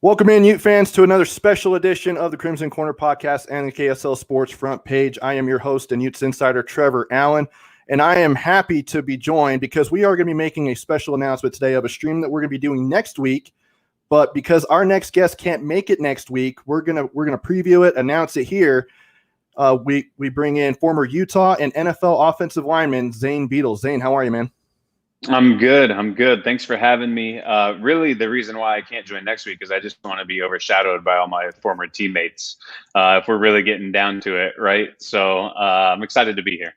Welcome in, Ute fans, to another special edition of the Crimson Corner podcast and the KSL Sports Front Page. I am your host and Utes insider, Trevor Allen, and I am happy to be joined because we are going to be making a special announcement today of a stream that we're going to be doing next week. But because our next guest can't make it next week, we're gonna preview it, announce it here. We bring in former Utah and NFL offensive lineman Zane Beadles. Zane, how are you, man? I'm good. Thanks for having me. Really, the reason why I can't join next week is I just want to be overshadowed by all my former teammates. If we're really getting down to it, right? So I'm excited to be here.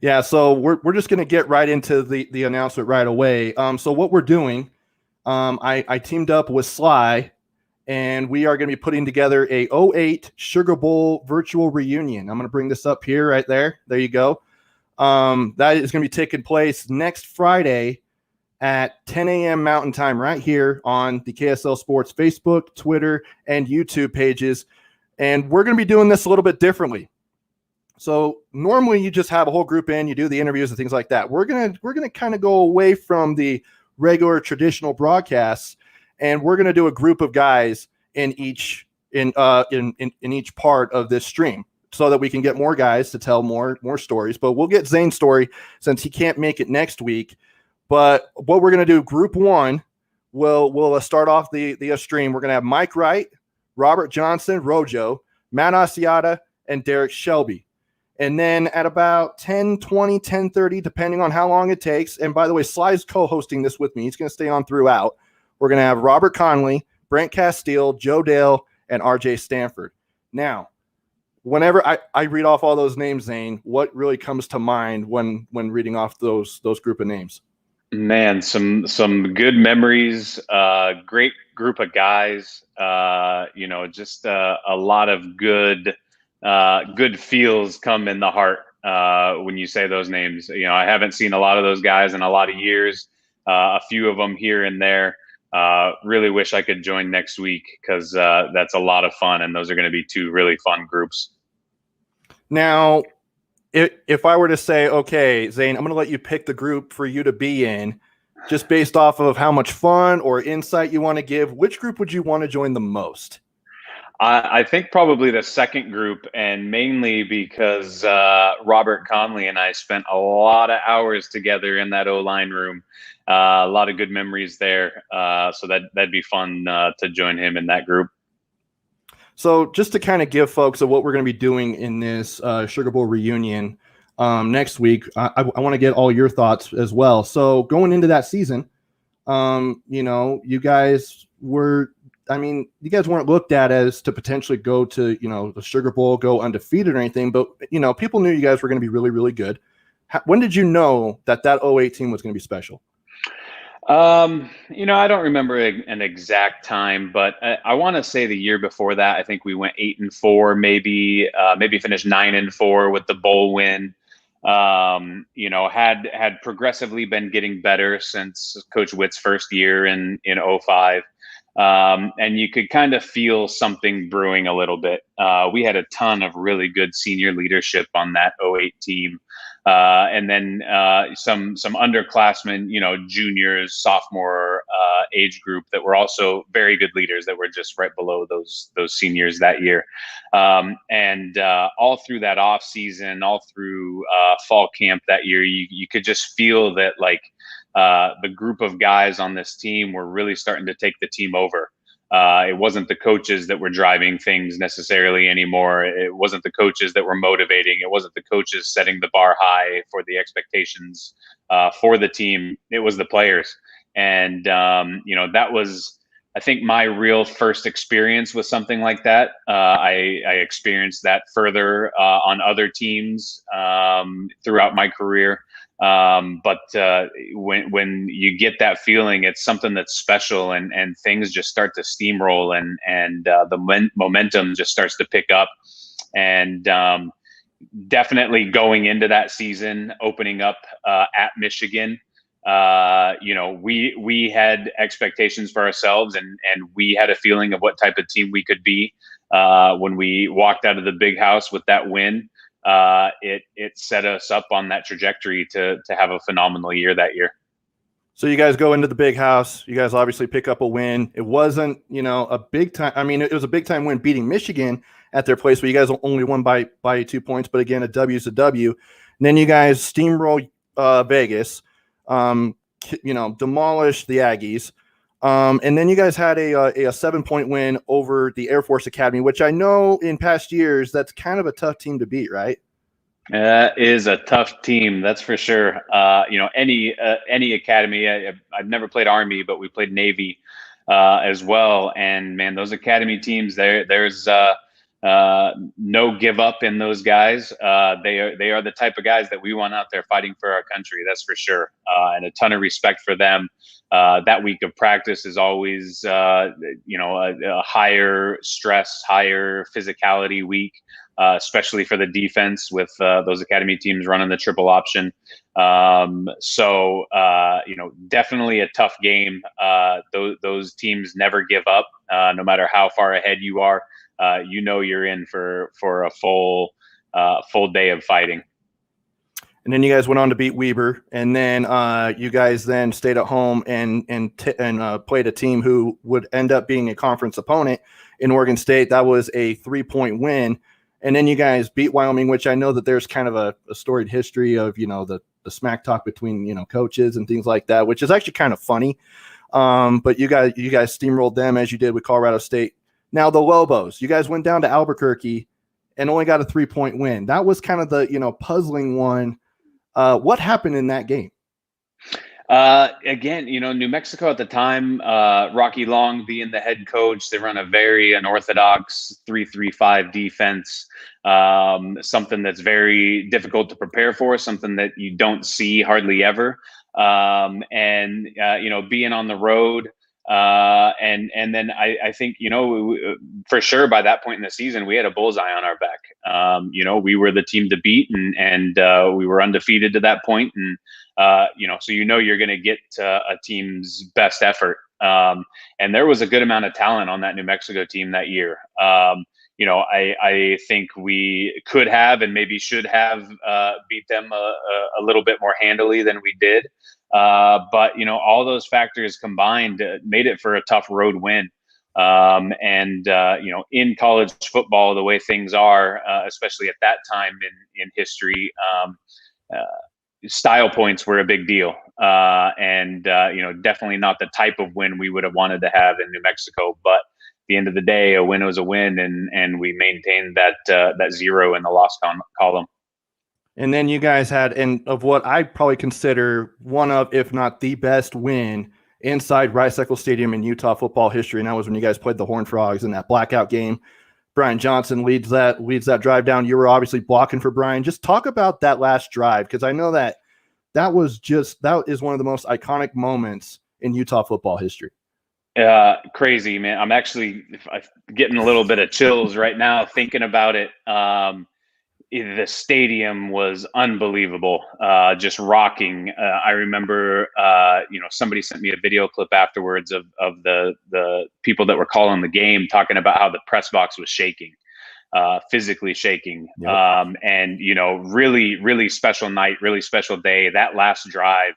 Yeah, so we're just going to get right into the announcement right away. So what we're doing, I teamed up with Sly, and we are going to be putting together a 08 Sugar Bowl virtual reunion. I'm going to bring this up here, right there. There you go. That is going to be taking place next Friday at 10 a.m. Mountain Time right here on the KSL Sports Facebook, Twitter, and YouTube pages. And we're going to be doing this a little bit differently. So normally you just have a whole group in, you do the interviews and things like that. We're going to kind of go away from the regular traditional broadcasts, and we're going to do a group of guys in each part of this stream, so that we can get more guys to tell more stories. But we'll get Zane's story since he can't make it next week. But what we're going to do, group one, we'll start off the stream. We're going to have Mike Wright, Robert Johnson, Rojo, Matt Asiata, and Derek Shelby. And then at about 10:20, 10:30, depending on how long it takes. And by the way, Sly's co-hosting this with me. He's going to stay on throughout. We're going to have Robert Conley, Brent Castile, Joe Dale, and RJ Stanford. Now, whenever I read off all those names, Zane, what really comes to mind when reading off those group of names? Man, some good memories. Great group of guys. Just a lot of good feels come in the heart when you say those names. I haven't seen a lot of those guys in a lot of years. A few of them here and there. Really wish I could join next week because that's a lot of fun, and those are going to be two really fun groups. Now, if I were to say, okay, Zane, I'm going to let you pick the group for you to be in, just based off of how much fun or insight you want to give, which group would you want to join the most? I think probably the second group, and mainly because Robert Conley and I spent a lot of hours together in that O-line room. A lot of good memories there. So that'd be fun to join him in that group. So just to kind of give folks what we're going to be doing in this Sugar Bowl reunion next week, I want to get all your thoughts as well. So going into that season, you guys weren't looked at as to potentially go to, the Sugar Bowl, go undefeated or anything, but, people knew you guys were going to be really, really good. When did you know that 08 team was going to be special? I don't remember an exact time, but I want to say the year before that, I think we went 8-4, maybe finished 9-4 with the bowl win. Had progressively been getting better since Coach Witt's first year in 05. And you could kind of feel something brewing a little bit. We had a ton of really good senior leadership on that 08 team. And then some underclassmen, juniors, sophomore age group that were also very good leaders that were just right below those seniors that year. And all through that off season, all through fall camp that year, you could just feel that the group of guys on this team were really starting to take the team over. It wasn't the coaches that were driving things necessarily anymore. It wasn't the coaches that were motivating. It wasn't the coaches setting the bar high for the expectations for the team. It was the players. And, that was, I think, my real first experience with something like that. I experienced that further on other teams throughout my career. But when you get that feeling, it's something that's special, and things just start to steamroll, and the momentum just starts to pick up. And definitely going into that season, opening up at Michigan, we had expectations for ourselves, and we had a feeling of what type of team we could be. When we walked out of the big house with that win, it set us up on that trajectory to have a phenomenal year that year. So you guys go into the big house. You guys obviously pick up a win. It wasn't, a big time. I mean, it was a big time win beating Michigan at their place, but you guys only won by 2 points. But again, a W is a W. And then you guys steamroll Vegas, demolish the Aggies. And then you guys had a 7-point win over the Air Force Academy, which I know in past years, that's kind of a tough team to beat, right? Is a tough team, that's for sure. Any academy. I've never played Army, but we played Navy as well. And man, those academy teams, there's no give up in those guys. They are the type of guys that we want out there fighting for our country. That's for sure. And a ton of respect for them. That week of practice is always, a higher stress, higher physicality week. Especially for the defense with those academy teams running the triple option. Definitely a tough game. Those teams never give up, no matter how far ahead you are. You're in for a full day of fighting. And then you guys went on to beat Weber, and then you guys then stayed at home and played a team who would end up being a conference opponent in Oregon State. That was a 3-point win. And then you guys beat Wyoming, which I know that there's kind of a storied history of, the smack talk between, coaches and things like that, which is actually kind of funny. But you guys steamrolled them as you did with Colorado State. Now the Lobos, you guys went down to Albuquerque and only got a 3-point win. That was kind of the, puzzling one. What happened in that game? Again, New Mexico at the time, Rocky Long being the head coach, they run a very unorthodox 3-3-5 defense, something that's very difficult to prepare for, something that you don't see hardly ever. Being on the road, and then I think, for sure by that point in the season, we had a bullseye on our back. We were the team to beat, and we were undefeated to that point. And, so you're going to get a team's best effort. And there was a good amount of talent on that New Mexico team that year. I think we could have and maybe should have beat them a little bit more handily than we did. But all those factors combined made it for a tough road win. In college football, the way things are, especially at that time in history, style points were a big deal. Definitely not the type of win we would have wanted to have in New Mexico. But at the end of the day, a win was a win, and we maintained that 0 in the loss column. And then you guys had, and of what I probably consider one of, if not the best win inside Rice-Eccles Stadium in Utah football history, and that was when you guys played the Horned Frogs in that blackout game. Brian Johnson leads that drive down. You were obviously blocking for Brian. Just talk about that last drive, because I know that is one of the most iconic moments in Utah football history. Crazy, man. I'm actually getting a little bit of chills right now thinking about it. The stadium was unbelievable, just rocking. I remember, somebody sent me a video clip afterwards of the people that were calling the game, talking about how the press box was shaking, physically shaking. Yep. Really, really special night, really special day. That last drive,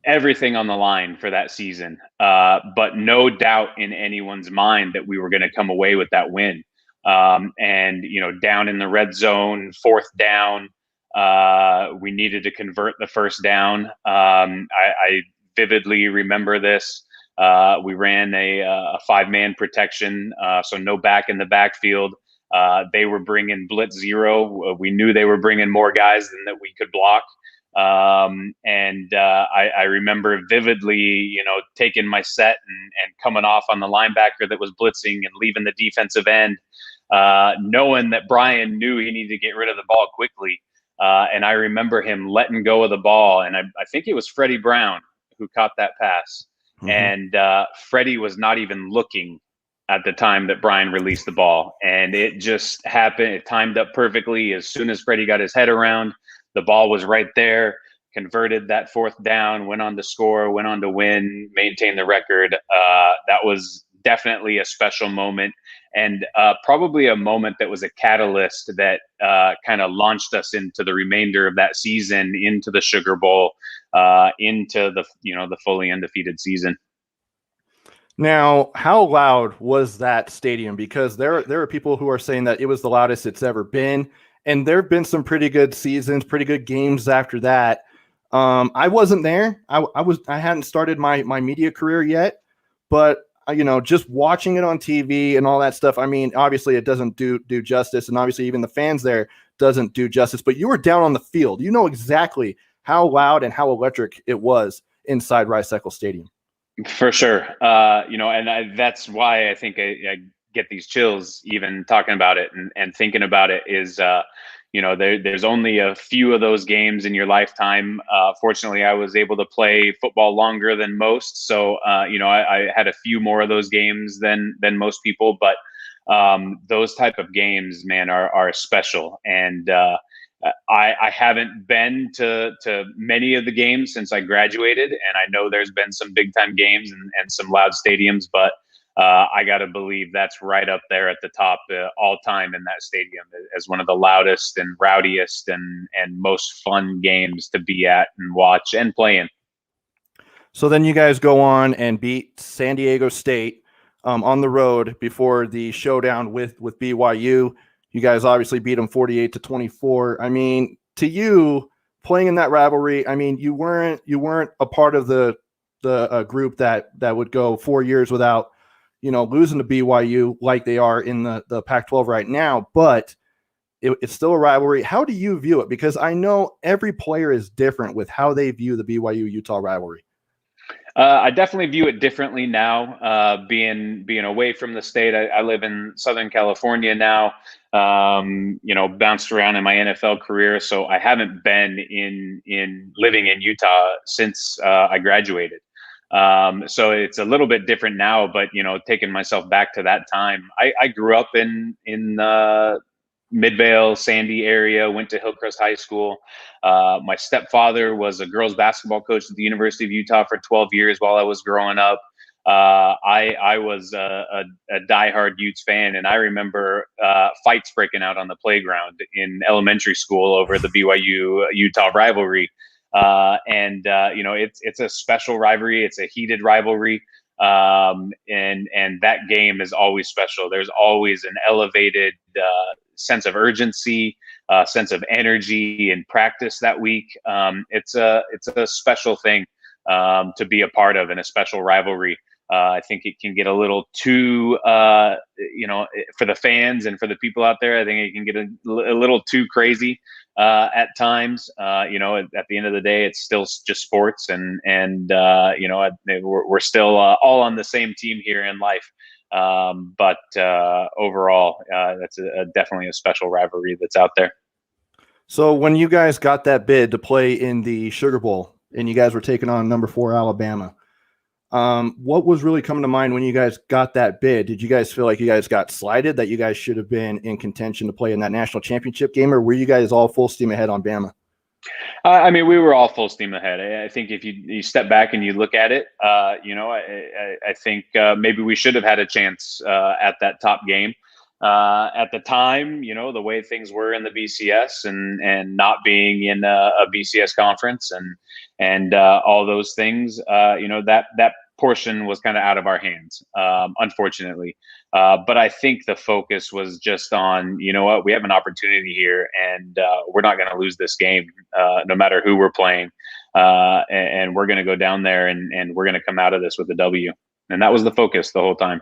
everything on the line for that season. But no doubt in anyone's mind that we were going to come away with that win. Down in the red zone, 4th down, we needed to convert the 1st down. I vividly remember this. We ran a 5-man protection, so no back in the backfield. They were bringing blitz 0. We knew they were bringing more guys than that we could block. I remember vividly, taking my set and coming off on the linebacker that was blitzing and leaving the defensive end, knowing that Brian knew he needed to get rid of the ball quickly. And I remember him letting go of the ball. And I think it was Freddie Brown who caught that pass. Mm-hmm. And Freddie was not even looking at the time that Brian released the ball. And it just happened. It timed up perfectly. As soon as Freddie got his head around, the ball was right there, converted that 4th down, went on to score, went on to win, maintain the record. That was definitely a special moment, and probably a moment that was a catalyst that kind of launched us into the remainder of that season, into the Sugar Bowl, into the fully undefeated season. Now, how loud was that stadium? Because there are people who are saying that it was the loudest it's ever been, and there have been some pretty good seasons, pretty good games after that. I wasn't there. I hadn't started my media career yet, but just watching it on TV and all that stuff. I mean, obviously it doesn't do justice, and obviously even the fans there doesn't do justice. But you were down on the field. You know exactly how loud and how electric it was inside Rice-Eccles Stadium. For sure. That's why I think I get these chills even talking about it and thinking about it is, there's only a few of those games in your lifetime. Fortunately, I was able to play football longer than most. So, I had a few more of those games than most people, but those type of games, man, are special. And I haven't been to many of the games since I graduated, and I know there's been some big time games and some loud stadiums, but I got to believe that's right up there at the top all time in that stadium as one of the loudest and rowdiest and most fun games to be at and watch and play in. So then you guys go on and beat San Diego State on the road before the showdown with BYU. You guys obviously beat them 48-24. I mean, to you, playing in that rivalry, I mean, you weren't a part of the group that would go 4 years without, losing to BYU like they are in the Pac-12 right now. But it's still a rivalry. How do you view it? Because I know every player is different with how they view the BYU-Utah rivalry. I definitely view it differently now. Being away from the state, I live in Southern California now. Bounced around in my NFL career, so I haven't been in living in Utah since I graduated. So it's a little bit different now. But taking myself back to that time, I grew up in Midvale, Sandy area, went to Hillcrest High School. My stepfather was a girls basketball coach at the University of Utah for 12 years while I was growing up. I was a diehard Utes fan, and I remember fights breaking out on the playground in elementary school over the BYU Utah rivalry. It's a special rivalry. It's a heated rivalry. And that game is always special. There's always an elevated sense of urgency, sense of energy in practice that week. It's a special thing to be a part of, and a special rivalry. I think it can get a little too, for the fans and for the people out there, I think it can get a little too crazy at times. At the end of the day, it's still just sports, and we're still all on the same team here in life. But overall, that's definitely a special rivalry that's out there. So when you guys got that bid to play in the Sugar Bowl and you guys were taking on number 4 Alabama, what was really coming to mind when you guys got that bid? Did you guys feel like you guys got slighted, that you guys should have been in contention to play in that national championship game, or were you guys all full steam ahead on Bama? We were all full steam ahead. I think if you step back and you look at it, I think maybe we should have had a chance at that top game. At the time, the way things were in the BCS and not being in a BCS conference and all those things, that portion was kind of out of our hands, unfortunately. But I think the focus was just on, we have an opportunity here, and we're not going to lose this game, no matter who we're playing. And we're going to go down there and we're going to come out of this with a W. And that was the focus the whole time.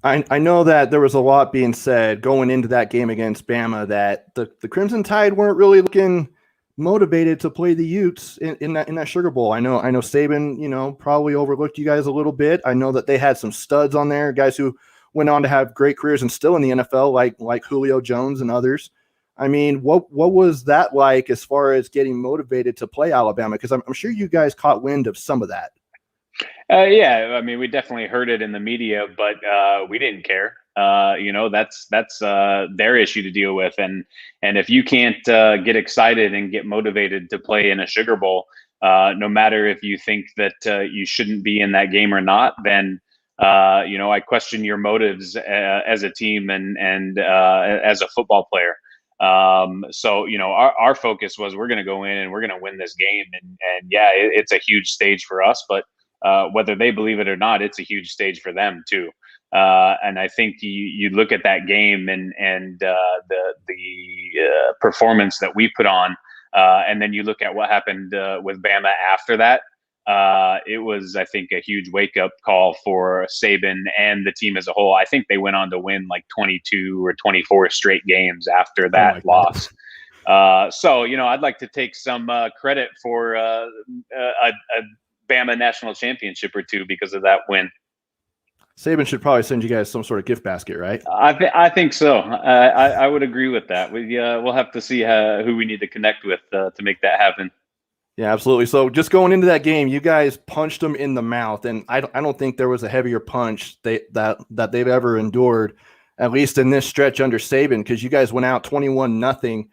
I know that there was a lot being said going into that game against Bama that the Crimson Tide weren't really looking motivated to play the Utes in that Sugar Bowl. I know Saban, probably overlooked you guys a little bit. I know that they had some studs on there, guys who went on to have great careers and still in the NFL, like Julio Jones and others. I mean, what was that like as far as getting motivated to play Alabama? Because I'm sure you guys caught wind of some of that. Yeah, we definitely heard it in the media, but we didn't care. That's their issue to deal with, and if you can't get excited and get motivated to play in a Sugar Bowl, no matter if you think that you shouldn't be in that game or not, then I question your motives as a team and as a football player. So, our focus was we're going to go in and we're going to win this game. And yeah, it's a huge stage for us, but whether they believe it or not, it's a huge stage for them too. And I think you look at that game and the performance that we put on, and then you look at what happened with Bama after that. It was, I think, a huge wake up call for Saban and the team as a whole. I think they went on to win like 22 or 24 straight games after that loss. So, I'd like to take some credit for a Bama national championship or two because of that win. Saban should probably send you guys some sort of gift basket, right? I think so. I would agree with that. We'll have to see who we need to connect with to make that happen. Yeah, absolutely. So just going into that game, you guys punched them in the mouth, and I don't think there was a heavier punch that they've ever endured, at least in this stretch under Saban, because you guys went out 21-0,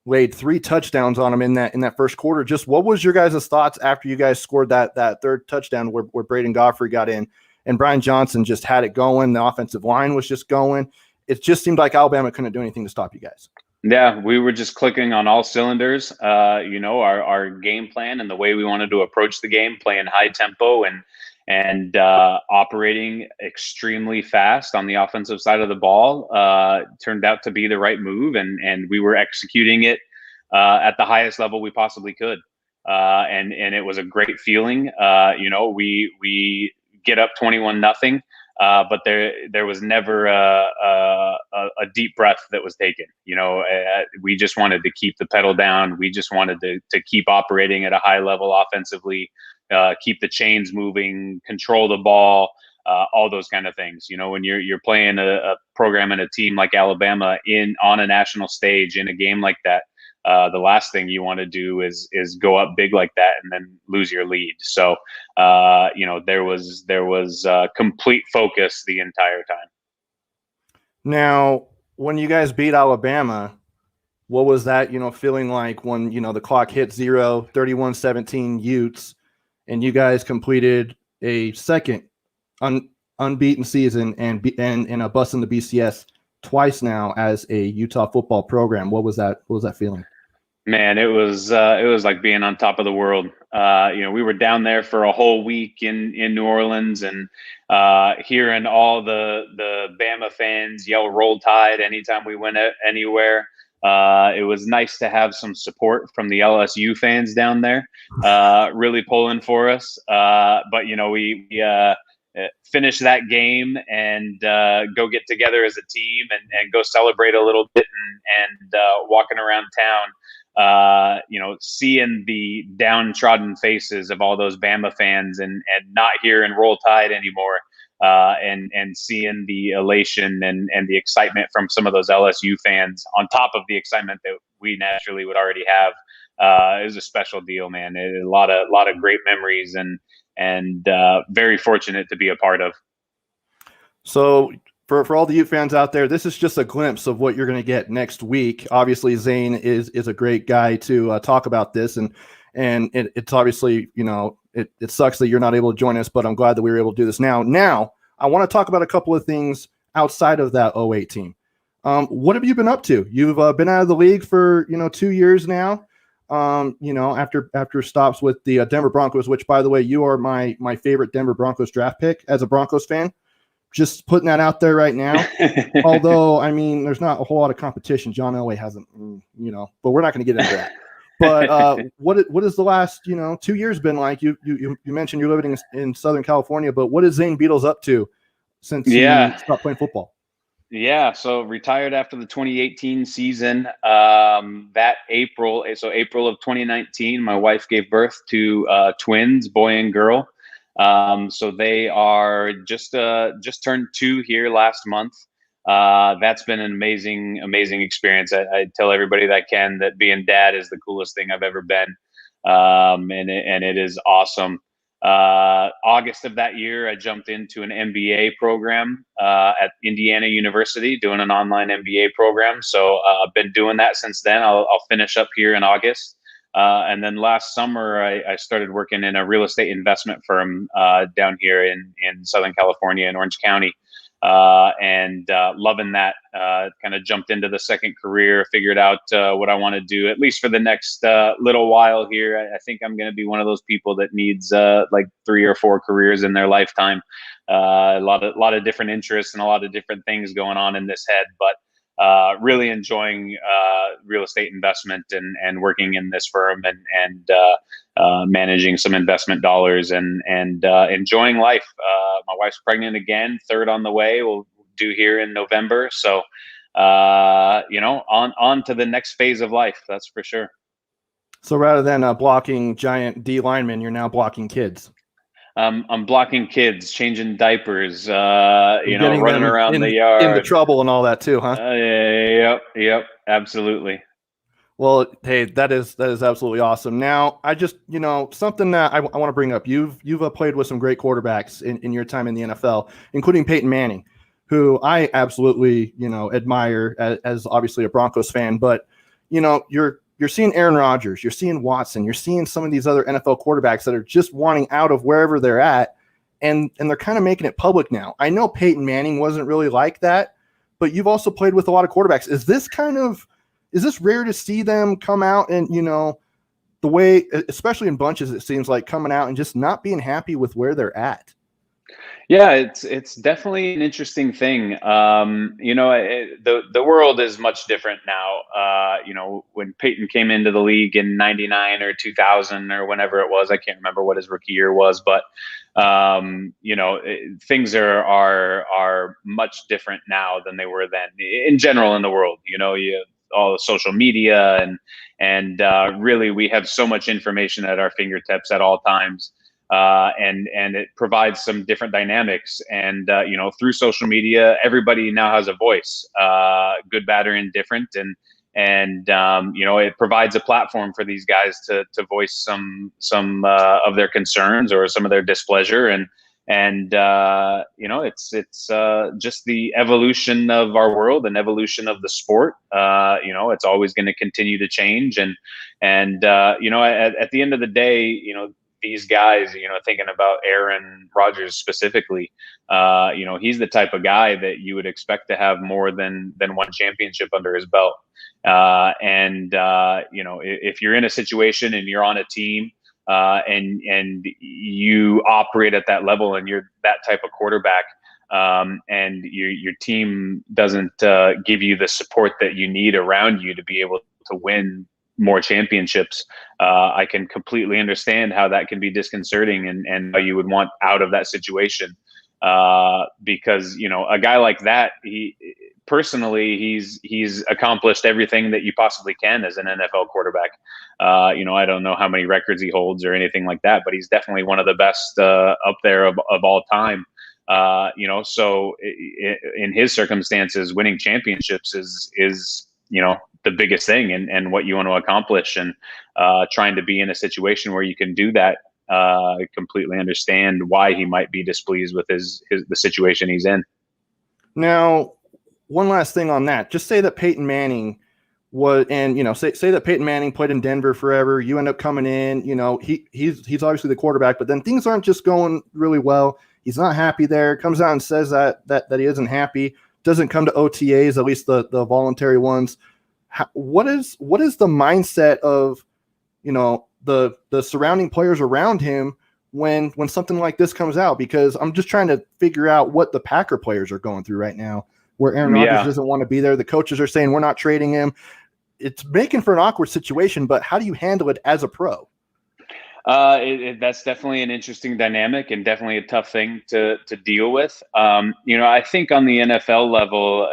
laid 3 touchdowns on them in that first quarter. Just what was your guys' thoughts after you guys scored that third touchdown where Braden Godfrey got in and Brian Johnson just had it going? The offensive line was just going. It just seemed like Alabama couldn't do anything to stop you guys. Yeah, we were just clicking on all cylinders. Our game plan and the way we wanted to approach the game, playing high tempo and operating extremely fast on the offensive side of the ball, turned out to be the right move, and we were executing it at the highest level we possibly could. And it was a great feeling. We get up 21-0. But there was never a deep breath that was taken. We just wanted to keep the pedal down. We just wanted to keep operating at a high level offensively, keep the chains moving, control the ball, all those kind of things. When you're playing a program and a team like Alabama on a national stage in a game like that, the last thing you want to do is go up big like that and then lose your lead. So, there was complete focus the entire time. Now, when you guys beat Alabama, what was that, feeling like when, the clock hit 0, 31-17 Utes, and you guys completed a second unbeaten season and a bust in the BCS twice now as a Utah football program? What was that feeling? Man, it was like being on top of the world. We were down there for a whole week in New Orleans, and hearing all the Bama fans yell "Roll Tide" anytime we went anywhere. It was nice to have some support from the LSU fans down there, really pulling for us. But we finish that game and go get together as a team and go celebrate a little bit and walking around town. Seeing the downtrodden faces of all those Bama fans and not hearing Roll Tide anymore, and seeing the elation and the excitement from some of those LSU fans on top of the excitement that we naturally would already have, it was a special deal, man. A lot of great memories and very fortunate to be a part of. So for all the Ute fans out there, this is just a glimpse of what you're going to get next week. Obviously, Zane is a great guy to talk about this, and it's obviously, it sucks that you're not able to join us, but I'm glad that we were able to do this now. Now, I want to talk about a couple of things outside of that 08 team. What have you been up to? You've been out of the league for 2 years now. After stops with the Denver Broncos, which, by the way, you are my favorite Denver Broncos draft pick as a Broncos fan. Just putting that out there right now. Although, there's not a whole lot of competition. John Elway hasn't, but we're not going to get into that. But what is the last 2 years been like? You mentioned you're living in Southern California, but what is Zane Beadles up to since he stopped playing football? Yeah, so retired after the 2018 season. That April of 2019, my wife gave birth to twins, boy and girl. So they are just turned 2 here last month. That's been an amazing experience. I tell everybody that can that being dad is the coolest thing I've ever been. And it is awesome. August of that year, I jumped into an MBA program at Indiana University, doing an online MBA program. So I've been doing that since then. I'll finish up here in August. And then last summer, I started working in a real estate investment firm down here in Southern California in Orange County. and loving that. Kind of jumped into the second career, figured out what I want to do, at least for the next little while here. I think I'm going to be one of those people that needs like 3 or 4 careers in their lifetime. A lot of different interests and a lot of different things going on in this head, but really enjoying real estate investment and working in this firm and managing some investment dollars and enjoying life. My wife's pregnant again, 3rd on the way. We'll do here in November. So, on to the next phase of life. That's for sure. So rather than blocking giant D linemen, you're now blocking kids. I'm blocking kids, changing diapers, running around the yard, into trouble and all that too, huh? Yep, absolutely. Well, hey, that is absolutely awesome. Now, I just, something that I want to bring up. You've played with some great quarterbacks in your time in the NFL, including Peyton Manning, who I absolutely, admire as obviously a Broncos fan. But, you're seeing Aaron Rodgers, you're seeing Watson, you're seeing some of these other NFL quarterbacks that are just wanting out of wherever they're at, and they're kind of making it public now. I know Peyton Manning wasn't really like that, but you've also played with a lot of quarterbacks. Is this rare to see them come out and, the way, especially in bunches, it seems like coming out and just not being happy with where they're at? Yeah, it's definitely an interesting thing. The world is much different now. When Peyton came into the league in '99 or 2000 or whenever it was, I can't remember what his rookie year was, but things are much different now than they were then in general in the world. You have all the social media and really we have so much information at our fingertips at all times. And it provides some different dynamics. And, through social media, everybody now has a voice, good, bad, or indifferent. And it provides a platform for these guys to voice some of their concerns or some of their displeasure. It's just the evolution of our world and evolution of the sport. It's always going to continue to change. At the end of the day, these guys, thinking about Aaron Rodgers specifically, he's the type of guy that you would expect to have more than one championship under his belt. If you're in a situation and you're on a team and you operate at that level and you're that type of quarterback, and your team doesn't give you the support that you need around you to be able to win more championships, I can completely understand how that can be disconcerting and how you would want out of that situation. Because, a guy like that, he's accomplished everything that you possibly can as an NFL quarterback. I don't know how many records he holds or anything like that, but he's definitely one of the best up there of all time. So in his circumstances, winning championships is the biggest thing and what you want to accomplish, and trying to be in a situation where you can do that. Completely understand why he might be displeased with the situation he's in. Now, one last thing on that. Just say that Peyton Manning was, and say that Peyton Manning played in Denver forever. You end up coming in. He's obviously the quarterback, but then things aren't just going really well. He's not happy there. Comes out and says that he isn't happy. Doesn't come to OTAs, at least the voluntary ones. What is the mindset of the surrounding players around him when something like this comes out? Because I'm just trying to figure out what the Packer players are going through right now, where Aaron Rodgers doesn't want to be there. The coaches are saying we're not trading him. It's making for an awkward situation, but how do you handle it as a pro? That's definitely an interesting dynamic and definitely a tough thing to deal with. I think on the NFL level,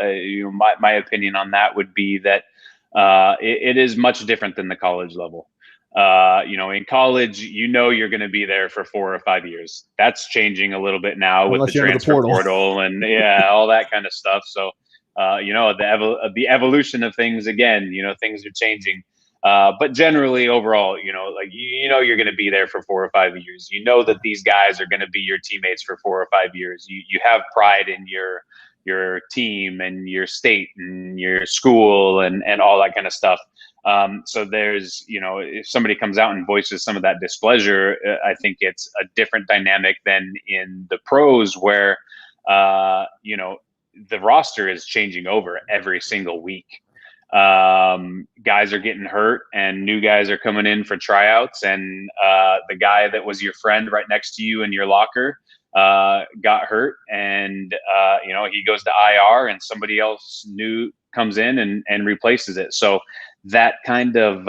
my opinion on that would be that it is much different than the college level. In college, you're going to be there for 4 or 5 years. That's changing a little bit now with the transfer portal and all that kind of stuff. So, the evolution of things again, things are changing. But generally overall, you're going to be there for 4 or 5 years. That these guys are going to be your teammates for 4 or 5 years. You have pride in your team and your state and your school and all that kind of stuff. So there's, if somebody comes out and voices some of that displeasure, I think it's a different dynamic than in the pros where, the roster is changing over every single week. Guys are getting hurt and new guys are coming in for tryouts, and the guy that was your friend right next to you in your locker got hurt, and he goes to IR, and somebody else new comes in and replaces it. So that kind of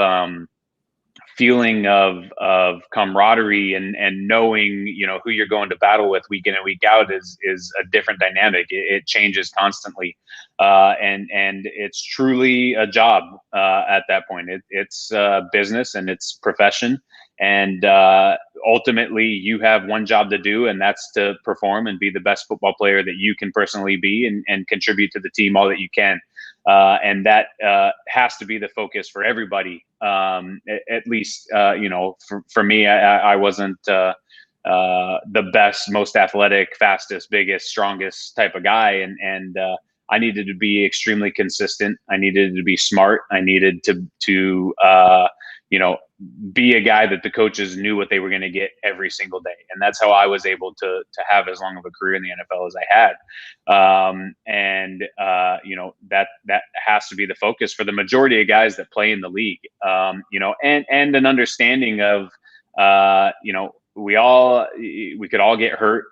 feeling of camaraderie and knowing who you're going to battle with week in and week out is a different dynamic. It changes constantly, and it's truly a job at that point. It's business and it's profession, and ultimately you have one job to do, and that's to perform and be the best football player that you can personally be, and contribute to the team all that you can. And that has to be the focus for everybody. At least, for me, I wasn't the best, most athletic, fastest, biggest, strongest type of guy. And I needed to be extremely consistent. I needed to be smart. I needed to be a guy that the coaches knew what they were going to get every single day. And that's how I was able to have as long of a career in the NFL as I had. That has to be the focus for the majority of guys that play in the league, and an understanding of, we could all get hurt.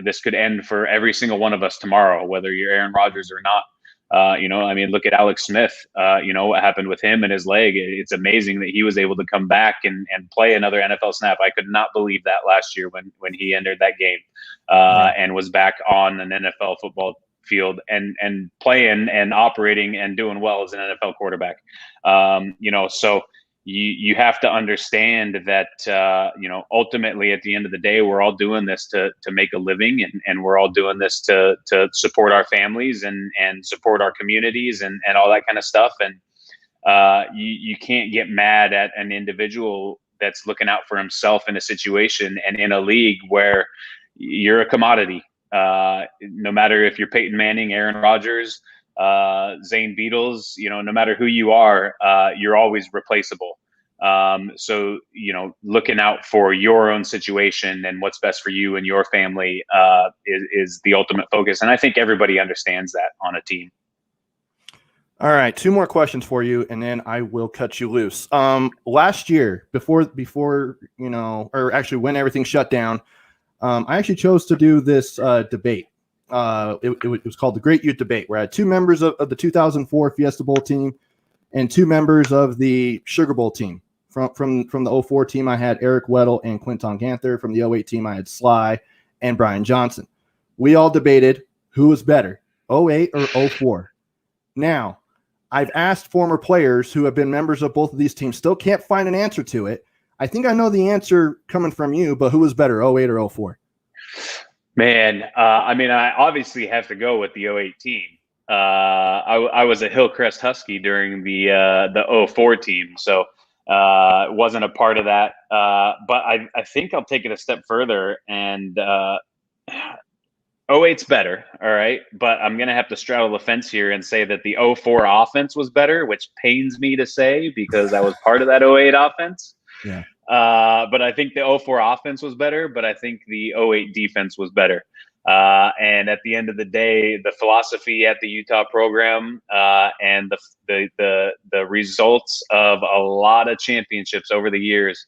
This could end for every single one of us tomorrow, whether you're Aaron Rodgers or not. Look at Alex Smith, what happened with him and his leg. It's amazing that he was able to come back and play another NFL snap. I could not believe that last year when he entered that game and was back on an NFL football field and playing and operating and doing well as an NFL quarterback. So you have to understand that, ultimately at the end of the day, we're all doing this to make a living, and we're all doing this to support our families and support our communities and all that kind of stuff. And you can't get mad at an individual that's looking out for himself in a situation and in a league where you're a commodity. No matter if you're Peyton Manning, Aaron Rodgers, Zane Beadles, no matter who you are, you're always replaceable. So, looking out for your own situation and what's best for you and your family is the ultimate focus. And I think everybody understands that on a team. All right, 2 more questions for you, and then I will cut you loose. Last year, before or actually when everything shut down, I actually chose to do this debate. It was called the Great Ute Debate, where I had 2 members of the 2004 Fiesta Bowl team and 2 members of the Sugar Bowl team. From the 04 team, I had Eric Weddle and Quinton Ganther. From the 08 team, I had Sly and Brian Johnson. We all debated who was better, 08 or 04. Now, I've asked former players who have been members of both of these teams, still can't find an answer to it. I think I know the answer coming from you, but who was better, 08 or 04? Man, I obviously have to go with the 08 team. I was a Hillcrest Husky during the 04 team, so wasn't a part of that. But I think I'll take it a step further, and 08's better, all right? But I'm going to have to straddle the fence here and say that the 04 offense was better, which pains me to say because I was part of that 08 offense. Yeah. But I think the 04 offense was better, but I think the 08 defense was better. And at the end of the day, the philosophy at the Utah program and the results of a lot of championships over the years,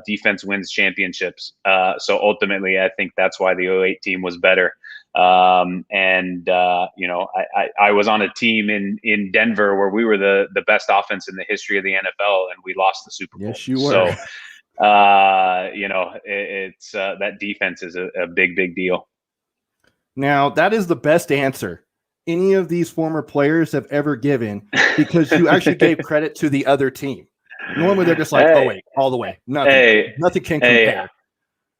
defense wins championships. So ultimately, I think that's why the 08 team was better. I was on a team in Denver where we were the best offense in the history of the NFL, and we lost the Super Bowl. Yes, you were. So, it's that defense is a big deal. Now, that is the best answer any of these former players have ever given, because you actually gave credit to the other team. Normally, they're just like, Hey, oh, wait, all the way. Nothing can compare.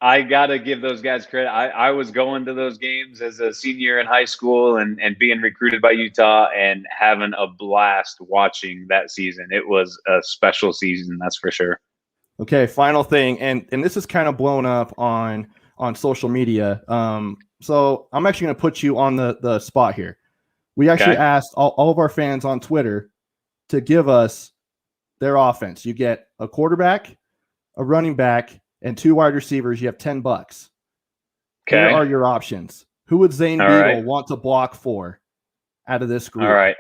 I got to give those guys credit. I was going to those games as a senior in high school and being recruited by Utah and having a blast watching that season. It was a special season, that's for sure. Okay, final thing, and this is kind of blown up on social media. So I'm actually going to put you on the spot here. We actually asked all of our fans on Twitter to give us their offense. You get a quarterback, a running back, and 2 wide receivers. You have $10. Okay. Here are your options. Who would Zane All Beadle right. want to block for out of this group? All right.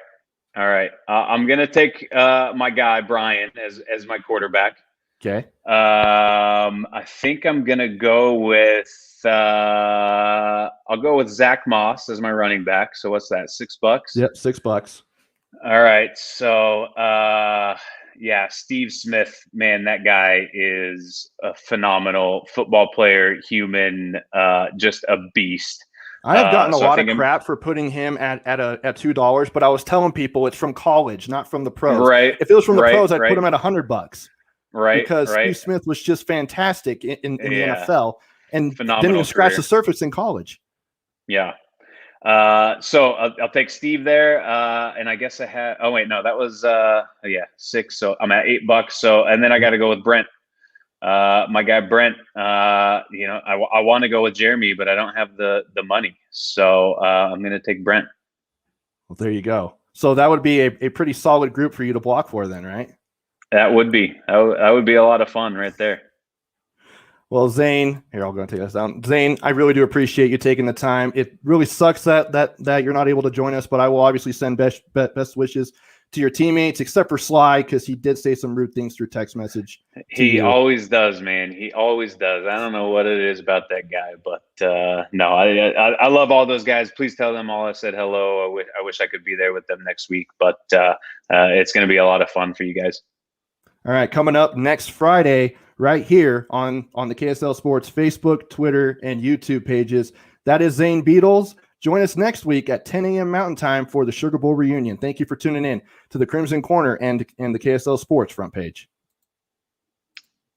All right. I'm gonna take my guy Brian as my quarterback. Okay. I think I'm gonna go with I'll go with Zach Moss as my running back. So what's that? $6? Yep, $6. All right. So yeah, Steve Smith, man, that guy is a phenomenal football player, human, just a beast. I have gotten a So I lot of think crap for putting him at $2, but I was telling people it's from college, not from the pros. right, If it was from the pros, I'd right, put him at $100 because right. Steve Smith was just fantastic in the Yeah, NFL and didn't even phenomenal scratch the career. surface in college. Yeah. So I'll take Steve there. And I guess I had, oh wait, no, that was, yeah, 6. So I'm at $8. So, and then I got to go with Brent. My guy, Brent, you know, I want to go with Jeremy, but I don't have the money. So, I'm going to take Brent. Well, there you go. So that would be a pretty solid group for you to block for then, right? That would be a lot of fun right there. Well, Zane, here, I'll go and take this down. Zane, I really do appreciate you taking the time. It really sucks that you're not able to join us, but I will obviously send best wishes to your teammates, except for Sly, because he did say some rude things through text message. He always does, man. He always does. I don't know what it is about that guy, but no, I love all those guys. Please tell them all I said hello. I wish I could be there with them next week, but it's going to be a lot of fun for you guys. All right, coming up next Friday, right here on the KSL Sports Facebook, Twitter, and YouTube pages. That is Zane Beadles. Join us next week at 10 a.m. Mountain Time for the Sugar Bowl reunion. Thank you for tuning in to the Crimson Corner and the KSL Sports front page.